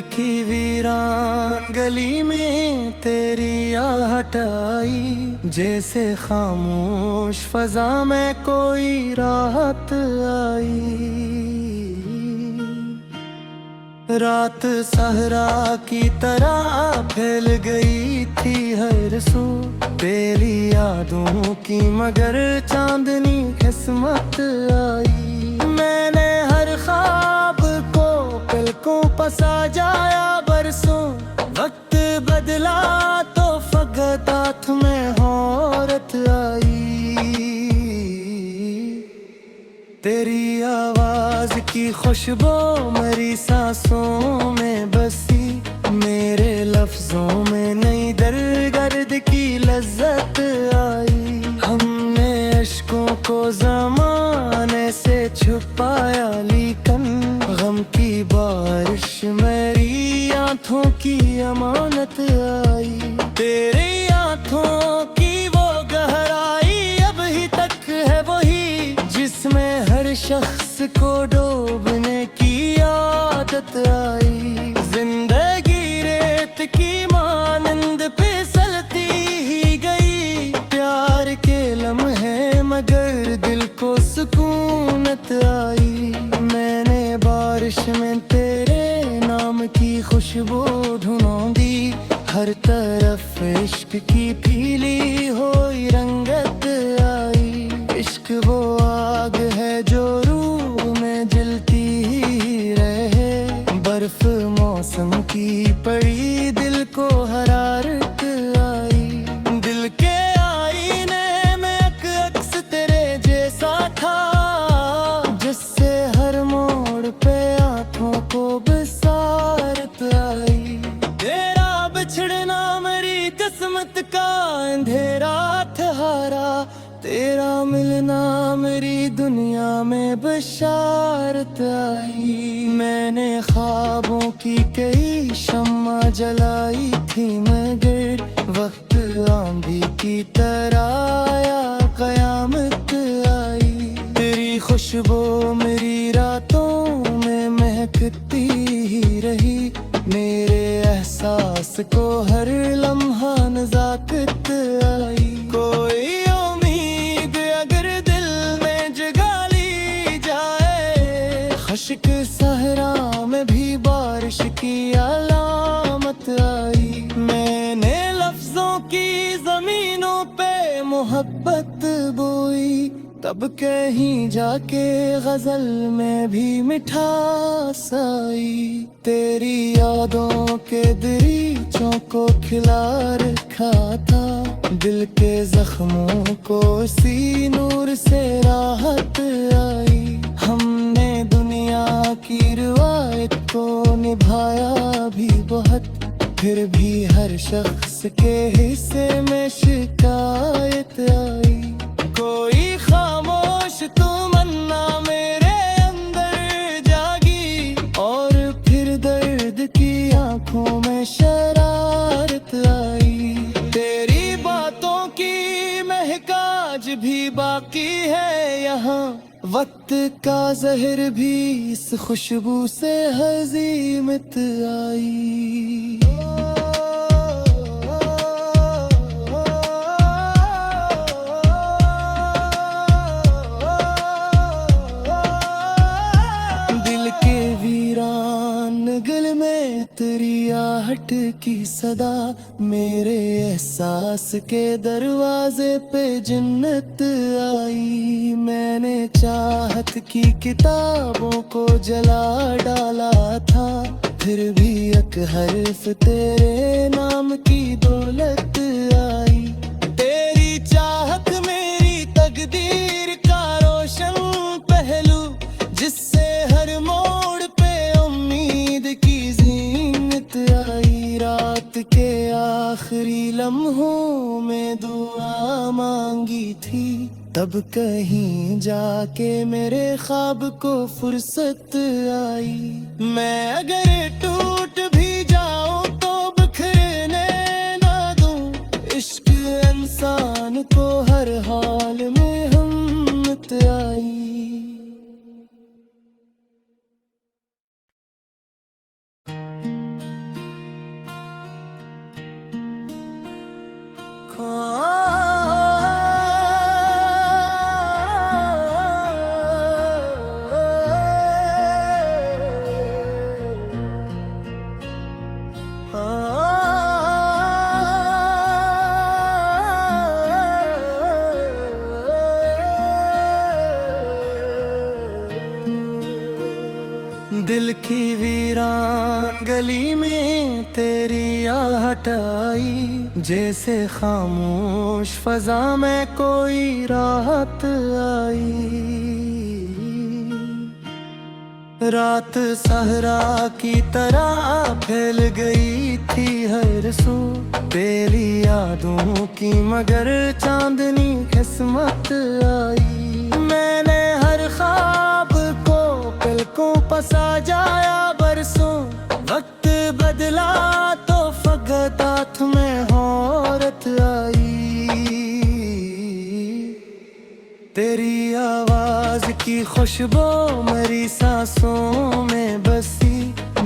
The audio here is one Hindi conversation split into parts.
की वीरान गली में तेरी आहट आई, जैसे खामोश फजा में कोई राहत आई। रात सहरा की तरह फैल गई थी हर सू, तेरी यादों की मगर चांदनी किस्मत आई। मैंने हर ख्वाब को पलकों पर सजाया बरसों, वक्त बदला तो फकत हाथ में औरत आई। तेरी आवाज की खुशबू मेरी सांसों में बसी, मेरे लफ्जों में नई दर्द की लज्जत आई। हमने अश्कों को ज़माने से छुपाया, लेकिन गम की बारिश मेरी आँखों की अमानत आई। तेरी आँखों की वो गहराई अभी तक है वही, जिसमें हर शख्स को डूबने की आदत आई। जिंदगी रेत की मानंद फिसलती ही गई, प्यार के लम्हे मगर दिल को सुकूनत आई। मैंने बारिश में तेरे नाम की खुशबू ढूंढी, हर तरफ इश्क की पीली हुई रंगत आई। इश्क वो आग है जो रूह में जलती ही रहे, बर्फ मौसम की पड़ी दिल को हरारत आई। दिल के आईने में एक अक्स तेरे जैसा था, जिससे हर मोड़ पे आँखों को बसारत आई। तेरा बिछड़ना मेरी किस्मत का अंधेरा था, तेरा मिलना मेरी दुनिया में बशारत आई। मैंने ख्वाबों की कई शम्मा जलाई थी, मगर वक्त आंधी की तरह आया, कयामत आई। तेरी खुशबू मेरी रातों में महकती ही रही, मेरे एहसास को हर लम्हा नज़ाकत आई। कोई इश्क सहरा में भी बारिश की अलामत आई। मैंने लफ्जों की जमीनों पे मोहब्बत बोई, तब कहीं जाके गजल में भी मिठास आई। तेरी यादों के दरीचों को खिला रखा था, दिल के जख्मों को सी नूर से राहत आई। हमने दुनिया की रिवायत को निभाया भी बहुत, फिर भी हर शख्स के हिस्से में शिकायत आई। कोई खामोश तमन्ना मेरे अंदर जागी, और फिर दर्द की आंखों में शरारत आई। तेरी बातों की महक आज भी बाकी है यहाँ, वक्त का जहर भी इस खुशबू से हजीमत आई। दिल के वीरान गल में तेरी आहट की सदा, मेरे एहसास के दरवाजे पे जन्नत आई। मैंने चाहत की किताबों को जला डाला था, फिर भी एक हर्फ तेरे नाम की दौलत आई। तेरी चाहत मेरी तकदीर का रोशन पहलू, जिससे हर मोड़ पे उम्मीद की जीनत आई। रात के आखिरी लम्हों में दुआ मांगी थी, तब कहीं जाके मेरे ख्वाब को फुर्सत आई। मैं अगर टूट भी जाऊं तो बिखरने ना दूं, इश्क इंसान को हर हाल में हिम्मत आई। गली में तेरी आहट आई, जैसे खामोश फजा में कोई राहत आई। रात सहरा की तरह फैल गई थी हर सू, तेरी यादों की मगर चांदनी किस्मत आई। मैंने हर ख्वाब को पलकों पर सजाया बरसों, वक्त बदला तो फकत हाथ में औरत आई। तेरी आवाज की खुशबू मेरी सांसों में बसी,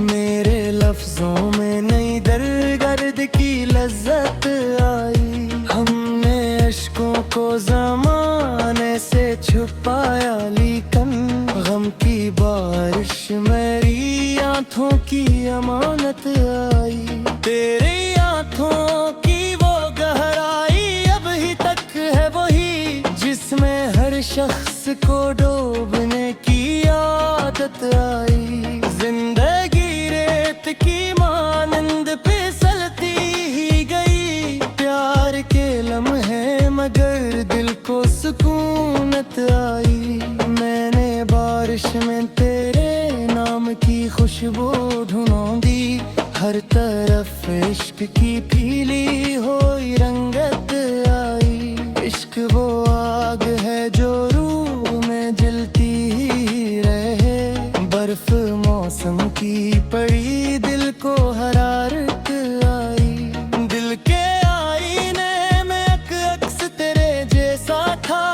मेरे लफ्जों में नई दर्द की लज्जत आई। हमने अश्कों को ज़माने से छुपाया, लेकिन गम की बारिश मेरी आँखों की अमानत आई। तेरी आँखों की वो गहराई अभी तक है वही, जिसमें हर शख्स को डूबने की आदत आई। जिंदगी रेत की मानंद फिसलती ही गई, प्यार के लम्हे मगर दिल को सुकूनत आई। मैंने बारिश में तेरे नाम की खुशबू ढूंढी, हर तरफ इश्क की पीली हुई रंगत आई। इश्क वो आग है जो रूह में जलती ही रहे, बर्फ मौसम की पड़ी दिल को हरारत आई। दिल के आईने में एक अक्स तेरे जैसा था,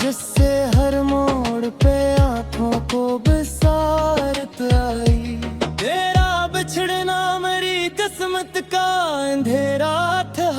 जिससे हर मोड़ पे आँखों को बसारत आई। तेरा बिछड़ना मेरी किस्मत का अंधेरा था,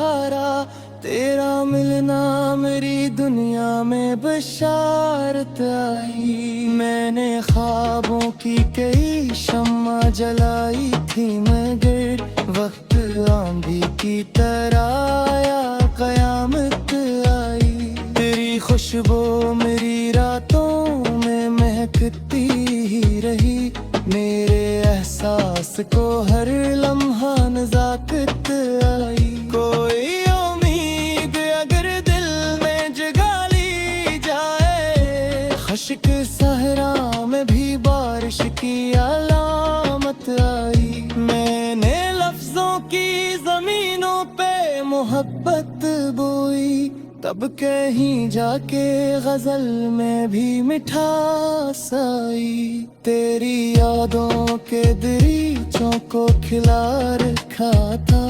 तेरा मिलना मेरी दुनिया में बशारत आई। मैंने ख्वाबों की कई शम्मा जलाई थी, मगर वक्त आंधी की तरह आया, कयामत आई। तेरी खुशबू मेरी रातों में महकती ही रही, मेरे एहसास को हर लम्हा नज़ाकत आई। कोई उम्मीद अगर दिल में जगा ली जाए, खश्क सहरा में भी बारिश की अलामत आई। मैंने लफ्जों की जमीनों पे मोहब्बत बोई, तब कहीं जाके गजल में भी मिठास आई। तेरी यादों के दरीचों को खिला रखा था,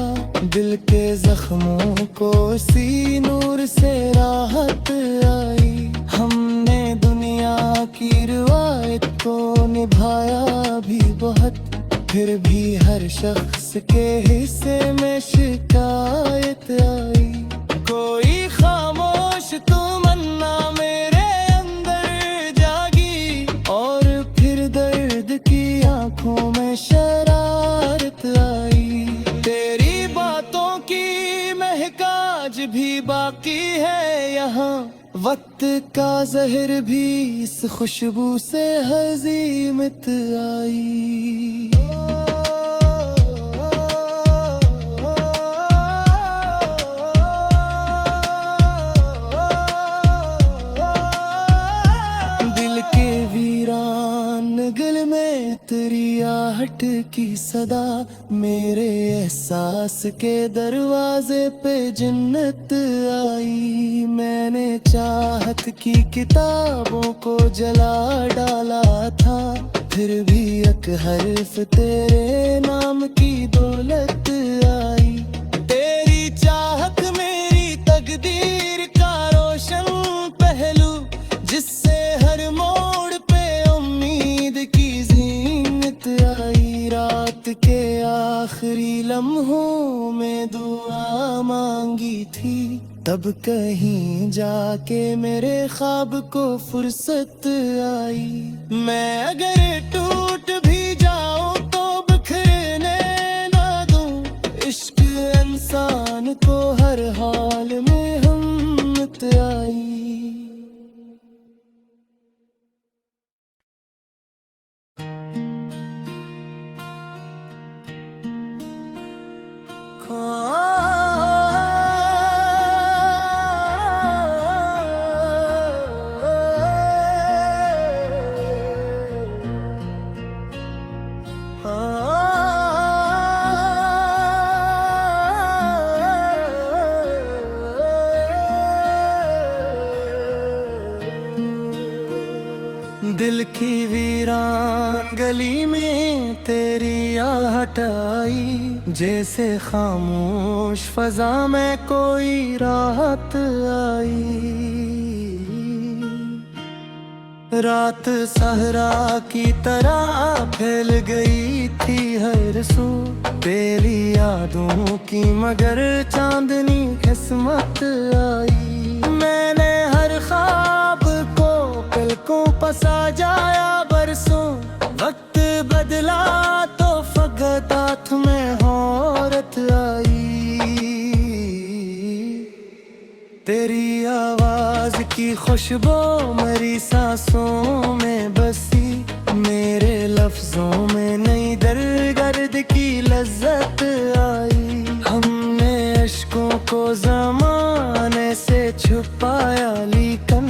दिल के जख्मों को सी नूर से राहत आई। हमने दुनिया की रिवायत को निभाया भी बहुत, फिर भी हर शख्स के हिस्से में शिकायत आई। कोई खामोश तमन्ना मेरे अंदर जागी, और फिर दर्द की आंखों में शरारत आई। तेरी बातों की महक आज भी बाकी है यहाँ, वक्त का जहर भी इस खुशबू से हजीमत आई। गल में तेरी आहट की सदा, मेरे एहसास के दरवाजे पे जन्नत आई। मैंने चाहत की किताबों को जला डाला था, फिर भी एक हर्फ तेरे नाम की दौलत आई। तेरी चाहत मेरी तकदीर का रोशन पहलू, जिससे हर मोड़ पे उम्मीद की जीनत आई। रात के आखिरी लम्हों में दुआ मांगी थी, तब कहीं जाके मेरे ख्वाब को फुर्सत आई। मैं अगर टूट भी जाऊं तो बिखरने ना दूं, इश्क इंसान को हर हाल में हिम्मत आई। आहट आई, जैसे खामोश फजा में कोई राहत आई। रात सहरा की तरह फैल गई थी हर सू, तेरी यादों की मगर चांदनी किस्मत आई। मैंने हर ख्वाब को पलकों पर सजाया बरसों, वक्त बदला तो फकत हाथ में औरत आई। तेरी आवाज की खुशबू मेरी सांसों में बसी, मेरे लफ्जों में नई दर्द की लज्जत आई। हमने अश्कों को ज़माने से छुपाया, लेकिन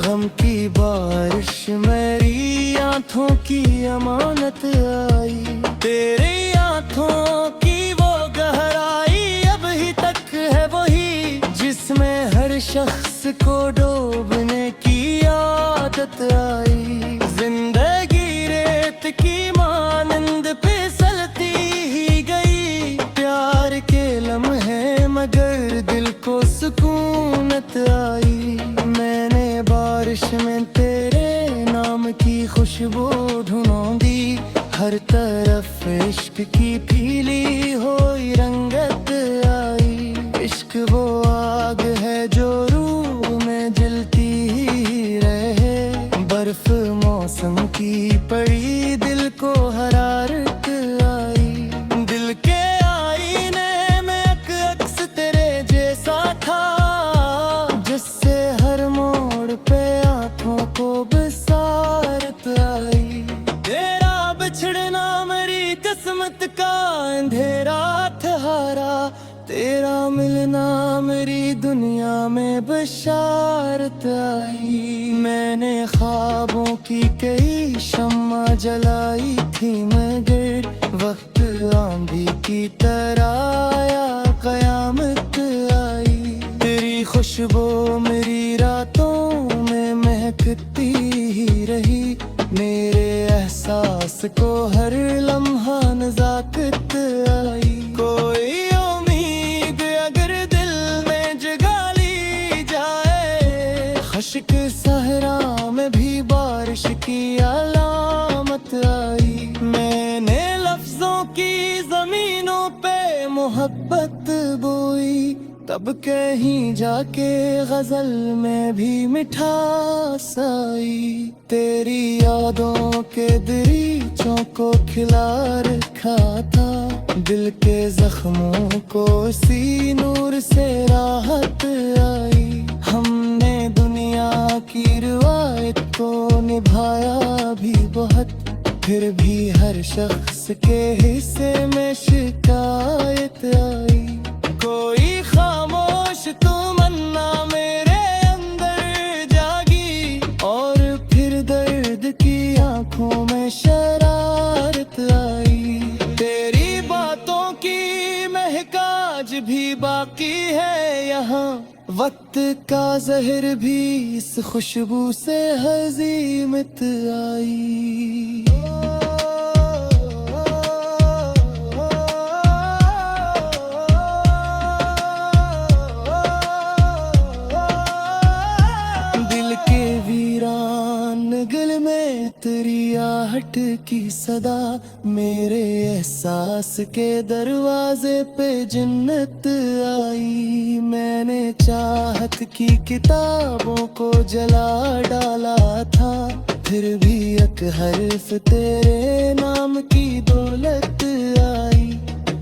गम की बारिश मेरी आँखों की अमानत आई। तेरी आँखों की वो गहराई अभी तक है वही, जिसमें हर शख्स को डूबने की आदत आई। जिंदगी रेत की मानंद फिसलती ही गई, प्यार के लम्हे मगर दिल को सुकूनत आई। मैंने बारिश में तेरे नाम की खुशबू ढूंढी, हर तरफ इश्क की पीली हुई रंगत आई। इश्क वो आग है जो रूह में जलती ही रहे, बर्फ मौसम की पड़ी दिल को हरारत आई। दिल के आईने में अक्स तेरे जैसा था, जिससे हर मोड़ पे आँखों को बसारत आई। तेरा बिछड़ना मेरी किस्मत का अंधेरा था, तेरा मिलना मेरी दुनिया में बशारत आई। मैंने ख्वाबों की कई शम्मा जलाई थी, मगर वक्त आंधी की तरह आया, कयामत आई। तेरी खुशबू मेरी रातों में महकती ही रही, मेरे एहसास को हर लम्हा नज़ाकत आई। कोई उम्मीद अगर दिल में जगा ली जाए, खश्क सहरा में भी बारिश की अलामत आई। मैंने लफ्जों की जमीनों पे मोहब्बत बोई, तब कहीं जाके गजल में भी मिठास आई। तेरी यादों के दरीचों को खिला रखा था, दिल के जख्मों को सी नूर से राहत आई। हमने दुनिया की रिवायत को निभाया भी बहुत, फिर भी हर शख्स के हिस्से में शिकायत आई। कोई खामोश तमन्ना मेरे अंदर जागी, और फिर दर्द की आंखों में शरारत आई। तेरी बातों की महक आज भी बाकी है यहाँ, वक्त का जहर भी इस खुशबू से हजीमत आई। गल में तेरी आहट की सदा, मेरे एहसास के दरवाजे पे जन्नत आई। मैंने चाहत की किताबों को जला डाला था, फिर भी एक हर्फ तेरे नाम की दौलत आई।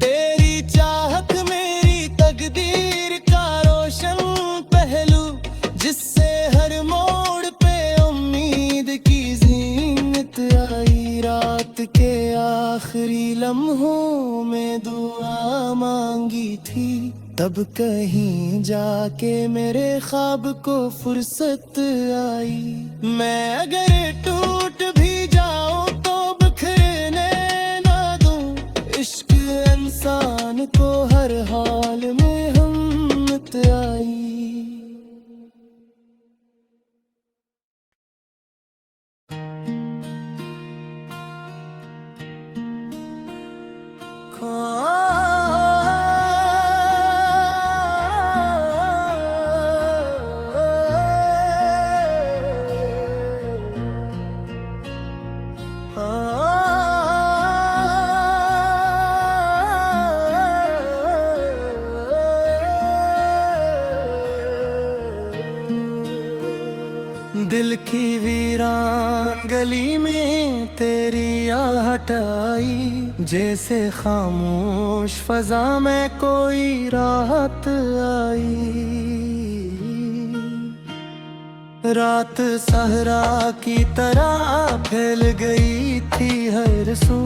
तेरी चाहत मेरी तकदीर का रोशन पहलू, जिससे हर मोड़ पे उम्मीद की जीनत आई। रात के आखिरी लम्हों में दुआ मांगी थी, तब कहीं जाके मेरे ख्वाब को फुर्सत आई। मैं अगर टूट भी जाऊं तो बिखरने ना दूं, इश्क इंसान को हर हाल में हिम्मत आई। दिल की वीरान गली में तेरी आहट आई, जैसे खामोश फजा में कोई राहत आई। रात सहरा की तरह फैल गई थी हर सू,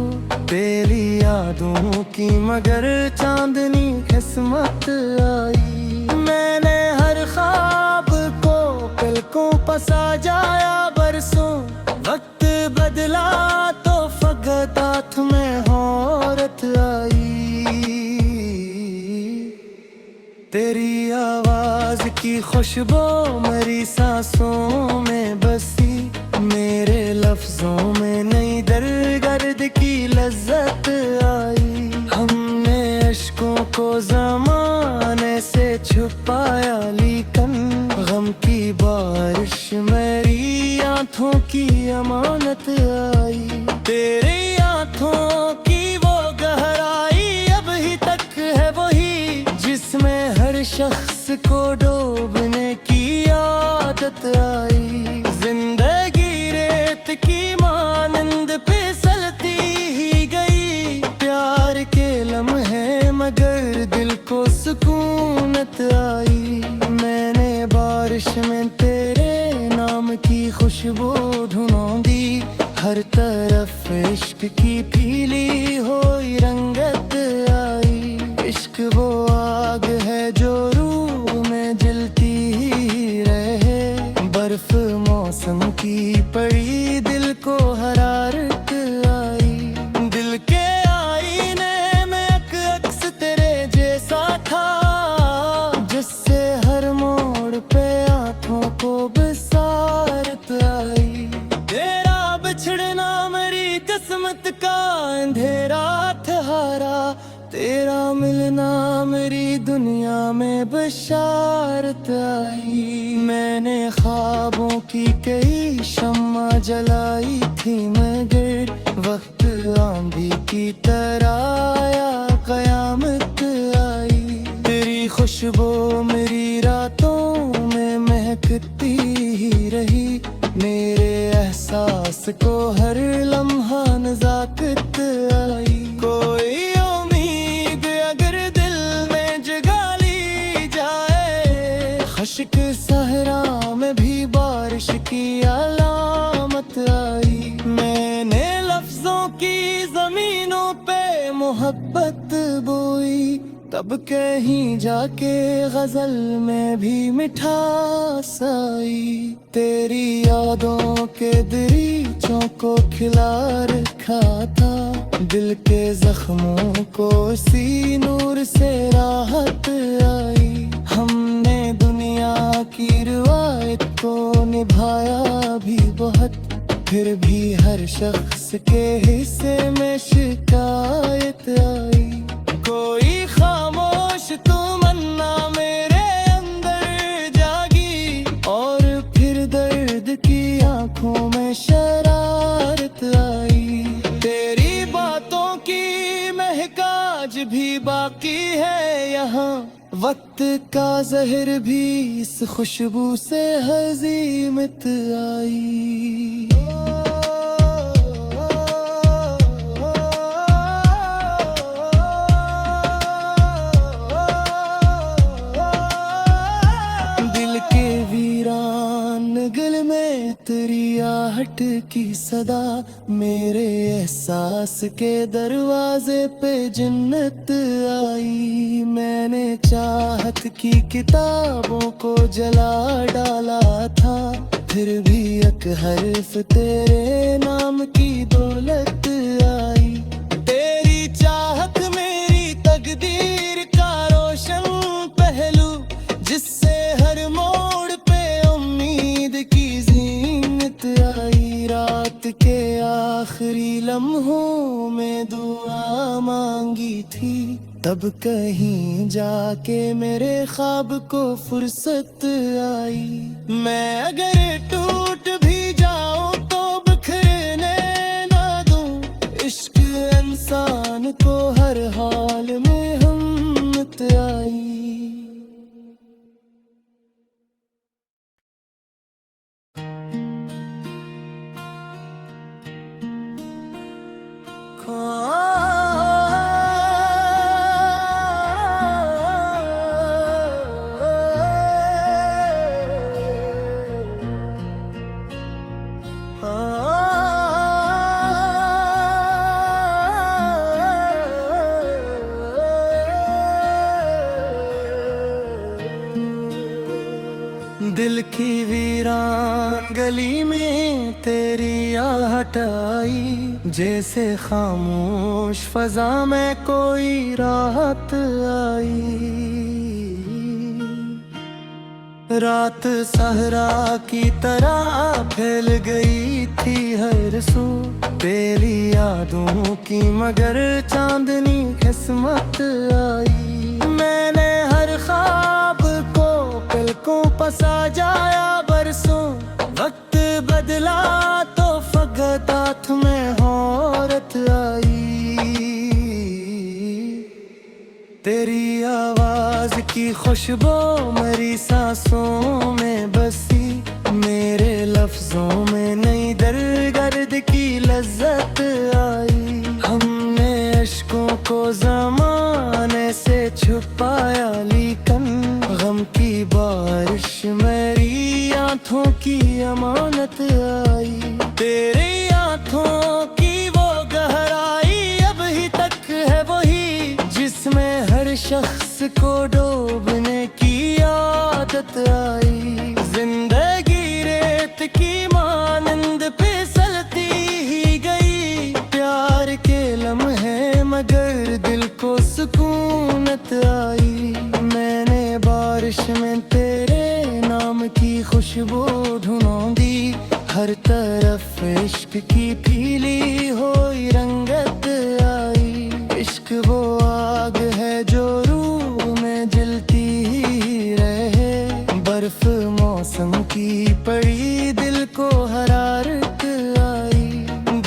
तेरी यादों की मगर चांदनी किस्मत आई। मैंने हर ख्वाब को पलकों पर सजाया बरसों, वक्त बदला तो फकत हाथ में औरत आई। तेरी आवाज की खुशबू मेरी सांसों में बसी, मेरे लफ्जों में नई दर्द की लज्जत आई। हमने अश्कों को ज़माने से छुपाया, लेकिन गम की बारिश मेरी आंखों की अमानत आई। तेरी आंखों की वो गहराई अब ही तक है वही, जिसमें हर शख्स को डूबने की आदत आई। जिंदगी रेत की मानंद फिसलती ही गई, प्यार के लम्हे मगर दिल को सुकूनत आई। मैंने बारिश में तेरे नाम की खुशबू ढूंढी, हर तरफ इश्क की पीली हुई रंगत आई। इश्क वो आग है जो रूह में जलती ही रहे, बर्फ मौसम की पड़ी दिल को हरारत आई। दिल के आईने में अक्स तेरे जैसा था, जिससे हर मोड़ पे आंखों को बसारत आई। तेरा बिछड़ना मेरी किस्मत का अंधेरा था, तेरा मिलना मेरी दुनिया में बशारत आई। मैंने ख्वाबों की कई शम्मा जलाई थी, मगर वक्त आंधी की तरह आया, कयामत आई। तेरी खुशबू मेरी रातों में महकती ही रही, मेरे एहसास को हर लम्हा नज़ाकत आई। कोई उम्मीद अगर दिल में जगा ली जाए, खश्क सहरा में भी बारिश की अलामत आई। मैंने लफ्जों की जमीनों पे मोहब्बत बोई, तब कहीं जाके गजल में भी मिठास आई। तेरी यादों के दरीचों को खिला रखा था, दिल के जख्मों को सी नूर से राहत आई। हमने दुनिया की रिवायत को निभाया भी बहुत, फिर भी हर शख्स के हिस्से में शिकायत आई। कोई खामोश तमन्ना मेरे अंदर जागी, और फिर दर्द की आंखों में शरारत आई। तेरी बातों की महक आज भी बाकी है यहाँ, वक्त का जहर भी इस खुशबू से हजीमत आई। गल में तेरी आहट की सदा, मेरे एहसास के दरवाजे पे जन्नत आई। मैंने चाहत की किताबों को जला डाला था, फिर भी एक हर्फ तेरे नाम की दौलत आई। तेरी चाहत मेरी तकदीर का रोशन पहलू, जिससे हर मोड़ पे उम्मीद की जीनत आई। रात के आखिरी लम्हों में दुआ मांगी आई थी। तब कहीं जाके मेरे ख्वाब को फुर्सत आई। मैं अगर टूट भी जाऊं तो बिखरने ना दूं। इश्क इंसान को हर हाल में हिम्मत आई। दिल की वीरान गली में तेरी आहट आई। जैसे खामोश फजा में कोई राहत आई। रात सहरा की तरह फैल गई थी हर सू। तेरी यादों की मगर चांदनी किस्मत आई। मैंने हर ख्वाब को पलकों पर सजाया बरसों। वक्त बदला तो फकत हाथ में औरत आई। तेरी आवाज की खुशबू मेरी सांसों में बसी। मेरे लफ्जों में नई दर्द की लज्जत आई। हमने अश्कों को ज़माने से छुपाया लेकिन गम की बारिश मेरी आँखों की अमानत आई। तेरी आँखों की वो गहराई अभी तक है वही जिसमें हर शख्स को डूबने की आदत आई। जिंदगी रेत की मानंद फिसलती ही गई। प्यार के लम्हे मगर दिल को सुकूनत आई। मैंने बारिश में तेरे नाम की खुशबू ढूंढी। हर तरफ इश्क की पीली हुई रंगत आई। इश्क वो आग है जो रूह में जलती ही रहे। बर्फ मौसम की पड़ी दिल को हरारत आई।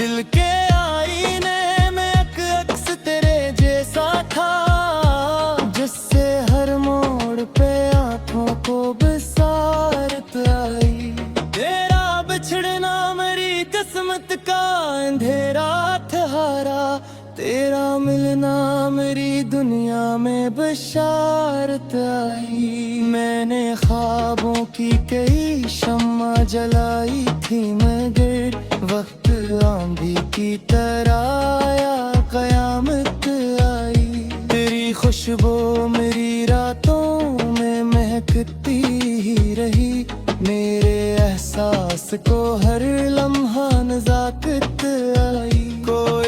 दिल के आईने में अक्स तेरे जैसा था जिससे हर मोड़ पे आँखों को बसारत आई। तेरा बिछड़ना मेरी किस्मत का अंधेरा हारा। तेरा मिलना मेरी दुनिया में बशारत आई। मैंने ख्वाबों की कई शम्मा जलाई थी मगर वक्त आंधी की तरह आया कयामत आई। तेरी खुशबू मेरी रातों में महकती ही रही। मेरे एहसास को हर लम्हा नज़ाकत आई। कोई